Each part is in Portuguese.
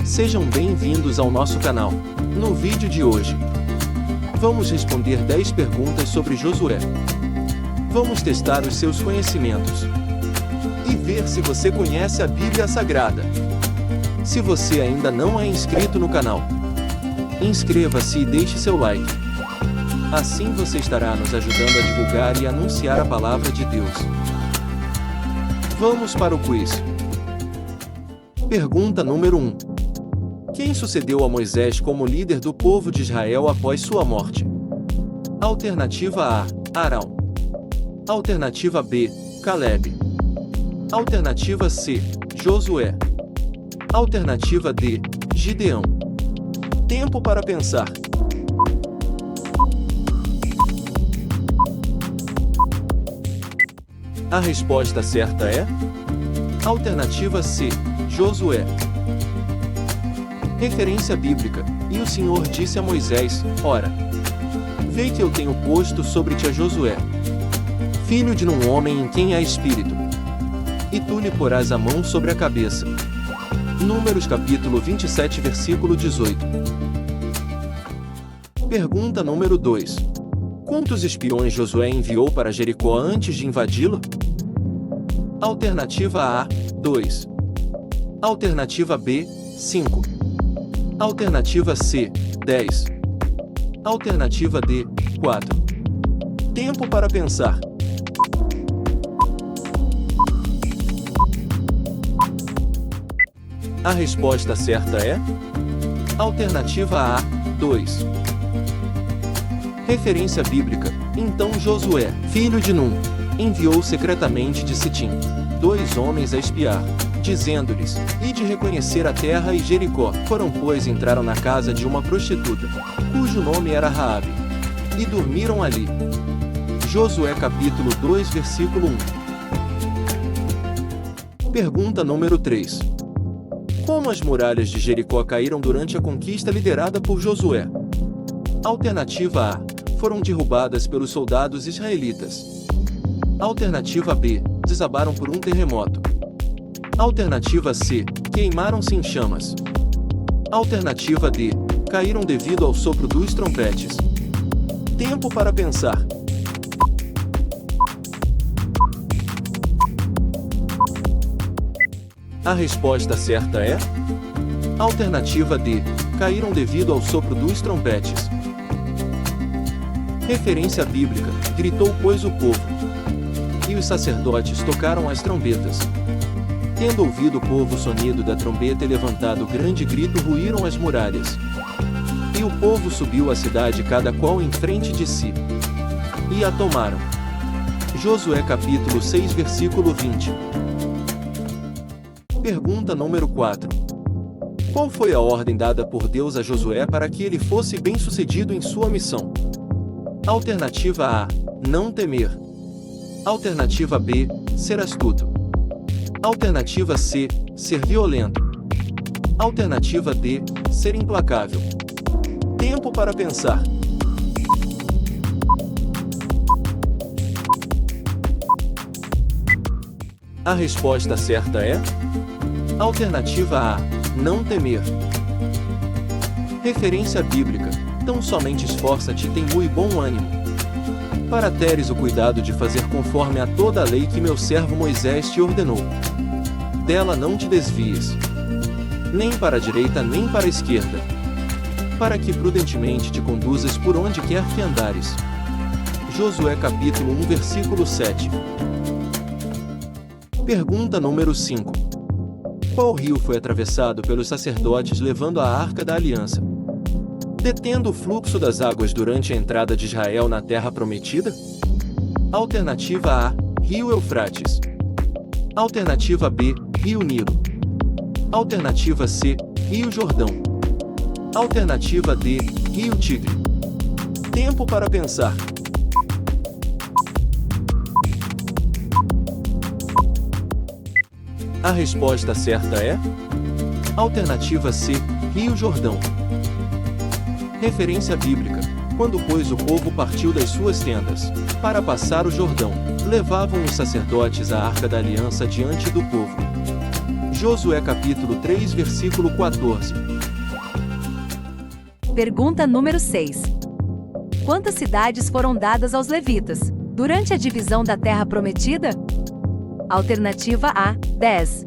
Sejam bem-vindos ao nosso canal. No vídeo de hoje, vamos responder 10 perguntas sobre Josué. Vamos testar os seus conhecimentos e ver se você conhece a Bíblia Sagrada. Se você ainda não é inscrito no canal, inscreva-se e deixe seu like. Assim você estará nos ajudando a divulgar e anunciar a palavra de Deus. Vamos para o quiz. Pergunta número 1. Quem sucedeu a Moisés como líder do povo de Israel após sua morte? Alternativa A, Arão. Alternativa B, Caleb. Alternativa C, Josué. Alternativa D, Gideão. Tempo para pensar. A resposta certa é alternativa C, Josué. Referência bíblica. E o Senhor disse a Moisés: Ora, vê que eu tenho posto sobre ti a Josué, filho de um homem em quem há espírito, e tu lhe porás a mão sobre a cabeça. Números capítulo 27, versículo 18. Pergunta número 2. Quantos espiões Josué enviou para Jericó antes de invadi-lo? Alternativa A, 2. Alternativa B, 5. Alternativa C, 10. Alternativa D, 4. Tempo para pensar. A resposta certa é alternativa A, 2. Referência bíblica. Então Josué, filho de Num, enviou secretamente de Sitim 2 homens a espiar, dizendo-lhes: Ide reconhecer a terra e Jericó. Foram, pois, entraram na casa de uma prostituta, cujo nome era Raabe, e dormiram ali. Josué capítulo 2, versículo 1. Pergunta número 3. Como as muralhas de Jericó caíram durante a conquista liderada por Josué? Alternativa A. Foram derrubadas pelos soldados israelitas. Alternativa B. Desabaram por um terremoto. Alternativa C. Queimaram-se em chamas. Alternativa D. Caíram devido ao sopro dos trompetes. Tempo para pensar. A resposta certa é alternativa D. Caíram devido ao sopro dos trompetes. Referência bíblica. Gritou, pois, o povo, e os sacerdotes tocaram as trombetas. Tendo ouvido o povo o sonido da trombeta e levantado grande grito, ruíram as muralhas. E o povo subiu à cidade, cada qual em frente de si, e a tomaram. Josué capítulo 6, versículo 20. Pergunta número 4. Qual foi a ordem dada por Deus a Josué para que ele fosse bem-sucedido em sua missão? Alternativa A. Não temer. Alternativa B. Ser astuto. Alternativa C. Ser violento. Alternativa D. Ser implacável. Tempo para pensar. A resposta certa é alternativa A. Não temer. Referência bíblica. Tão somente esforça-te e tem muito bom ânimo, para teres o cuidado de fazer conforme a toda a lei que meu servo Moisés te ordenou. Dela não te desvies, nem para a direita nem para a esquerda, para que prudentemente te conduzas por onde quer que andares. Josué capítulo 1, versículo 7. Pergunta número 5. Qual rio foi atravessado pelos sacerdotes levando a Arca da Aliança, detendo o fluxo das águas durante a entrada de Israel na terra prometida? Alternativa A. Rio Eufrates. Alternativa B. Rio Nilo. Alternativa C. Rio Jordão. Alternativa D. Rio Tigre. Tempo para pensar. A resposta certa é alternativa C. Rio Jordão. Referência bíblica. Quando, pois, o povo partiu das suas tendas para passar o Jordão, levavam os sacerdotes a Arca da Aliança diante do povo. Josué capítulo 3 versículo 14. Pergunta número 6. Quantas cidades foram dadas aos levitas durante a divisão da terra prometida? Alternativa A, 10.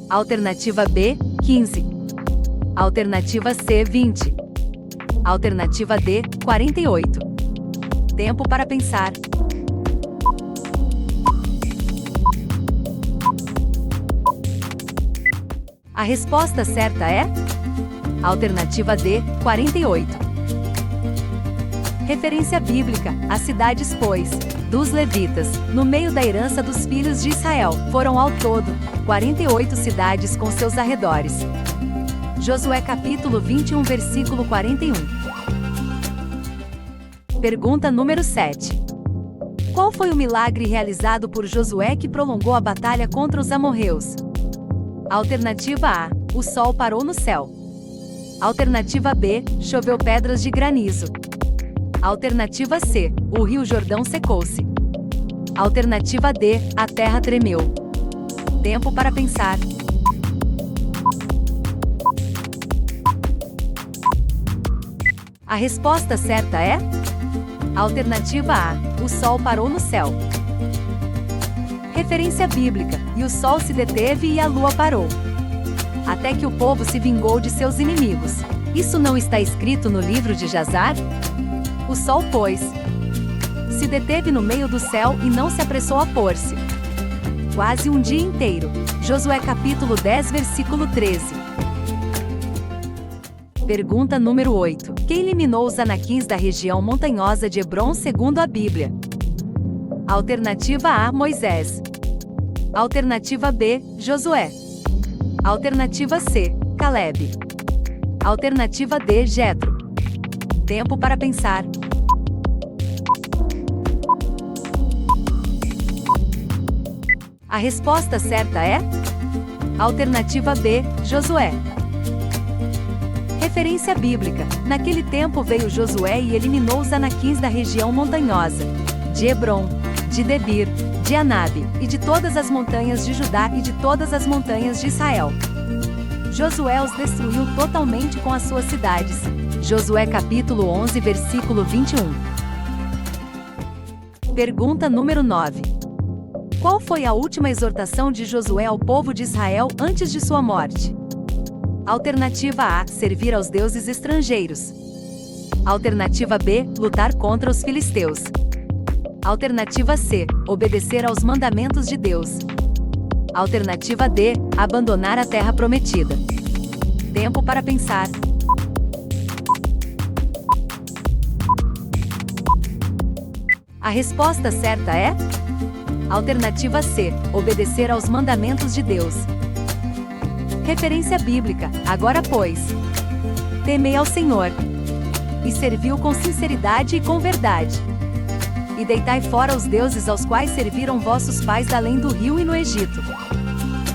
Alternativa B, 15. Alternativa C, 20. Alternativa D, 48. Tempo para pensar. A resposta certa é alternativa D, 48. Referência bíblica: as cidades, pois, dos levitas, no meio da herança dos filhos de Israel, foram ao todo 48 cidades com seus arredores. Josué capítulo 21 versículo 41. Pergunta número 7. Qual foi o milagre realizado por Josué que prolongou a batalha contra os amorreus? Alternativa A, o sol parou no céu. Alternativa B, choveu pedras de granizo. Alternativa C, o rio Jordão secou-se. Alternativa D, a terra tremeu. Tempo para pensar. A resposta certa é alternativa A, o sol parou no céu. Referência bíblica: e o sol se deteve e a lua parou, até que o povo se vingou de seus inimigos. Isso não está escrito no livro de Jazar? O sol, pois, se deteve no meio do céu e não se apressou a pôr-se. Quase um dia inteiro. Josué capítulo 10 versículo 13. Pergunta número 8. Quem eliminou os anaquins da região montanhosa de Hebrom segundo a Bíblia? Alternativa A, Moisés. Alternativa B, Josué. Alternativa C, Caleb. Alternativa D, Jetro. Tempo para pensar. A resposta certa é alternativa B, Josué. Referência bíblica: naquele tempo veio Josué e eliminou os anaquins da região montanhosa de Hebrom, de Debir, de Anabe, e de todas as montanhas de Judá e de todas as montanhas de Israel. Josué os destruiu totalmente com as suas cidades. Josué capítulo 11 versículo 21. Pergunta número 9. Qual foi a última exortação de Josué ao povo de Israel antes de sua morte? Alternativa A, servir aos deuses estrangeiros. Alternativa B, lutar contra os filisteus. Alternativa C, obedecer aos mandamentos de Deus. Alternativa D, abandonar a terra prometida. Tempo para pensar. A resposta certa é alternativa C, obedecer aos mandamentos de Deus. Referência bíblica: agora, pois, temei ao Senhor, e servi-o com sinceridade e com verdade. E deitai fora os deuses aos quais serviram vossos pais além do rio e no Egito.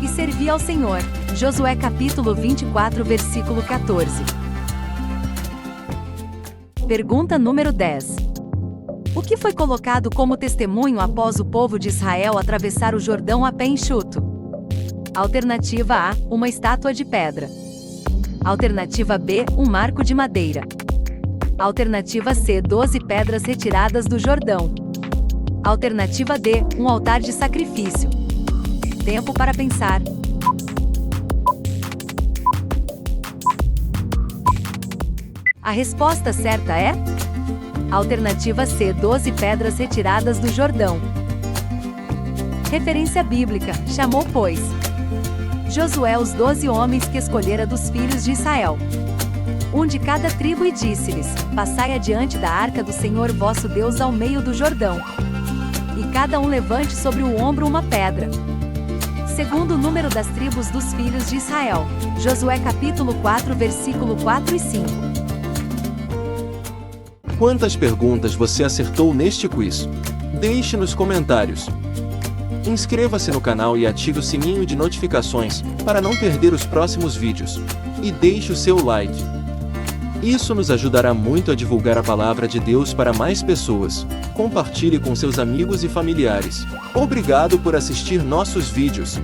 E servi ao Senhor. Josué capítulo 24 versículo 14. Pergunta número 10. O que foi colocado como testemunho após o povo de Israel atravessar o Jordão a pé enxuto? Alternativa A, uma estátua de pedra. Alternativa B, um marco de madeira. Alternativa C, 12 pedras retiradas do Jordão. Alternativa D, um altar de sacrifício. Tempo para pensar. A resposta certa é alternativa C, 12 pedras retiradas do Jordão. Referência bíblica: chamou, pois, Josué os 12 homens que escolhera dos filhos de Israel, um de cada tribo, e disse-lhes: passai adiante da arca do Senhor vosso Deus ao meio do Jordão, e cada um levante sobre o ombro uma pedra, segundo o número das tribos dos filhos de Israel. Josué capítulo 4 versículo 4 e 5. Quantas perguntas você acertou neste quiz? Deixe nos comentários. Inscreva-se no canal e ative o sininho de notificações, para não perder os próximos vídeos. E deixe o seu like. Isso nos ajudará muito a divulgar a palavra de Deus para mais pessoas. Compartilhe com seus amigos e familiares. Obrigado por assistir nossos vídeos.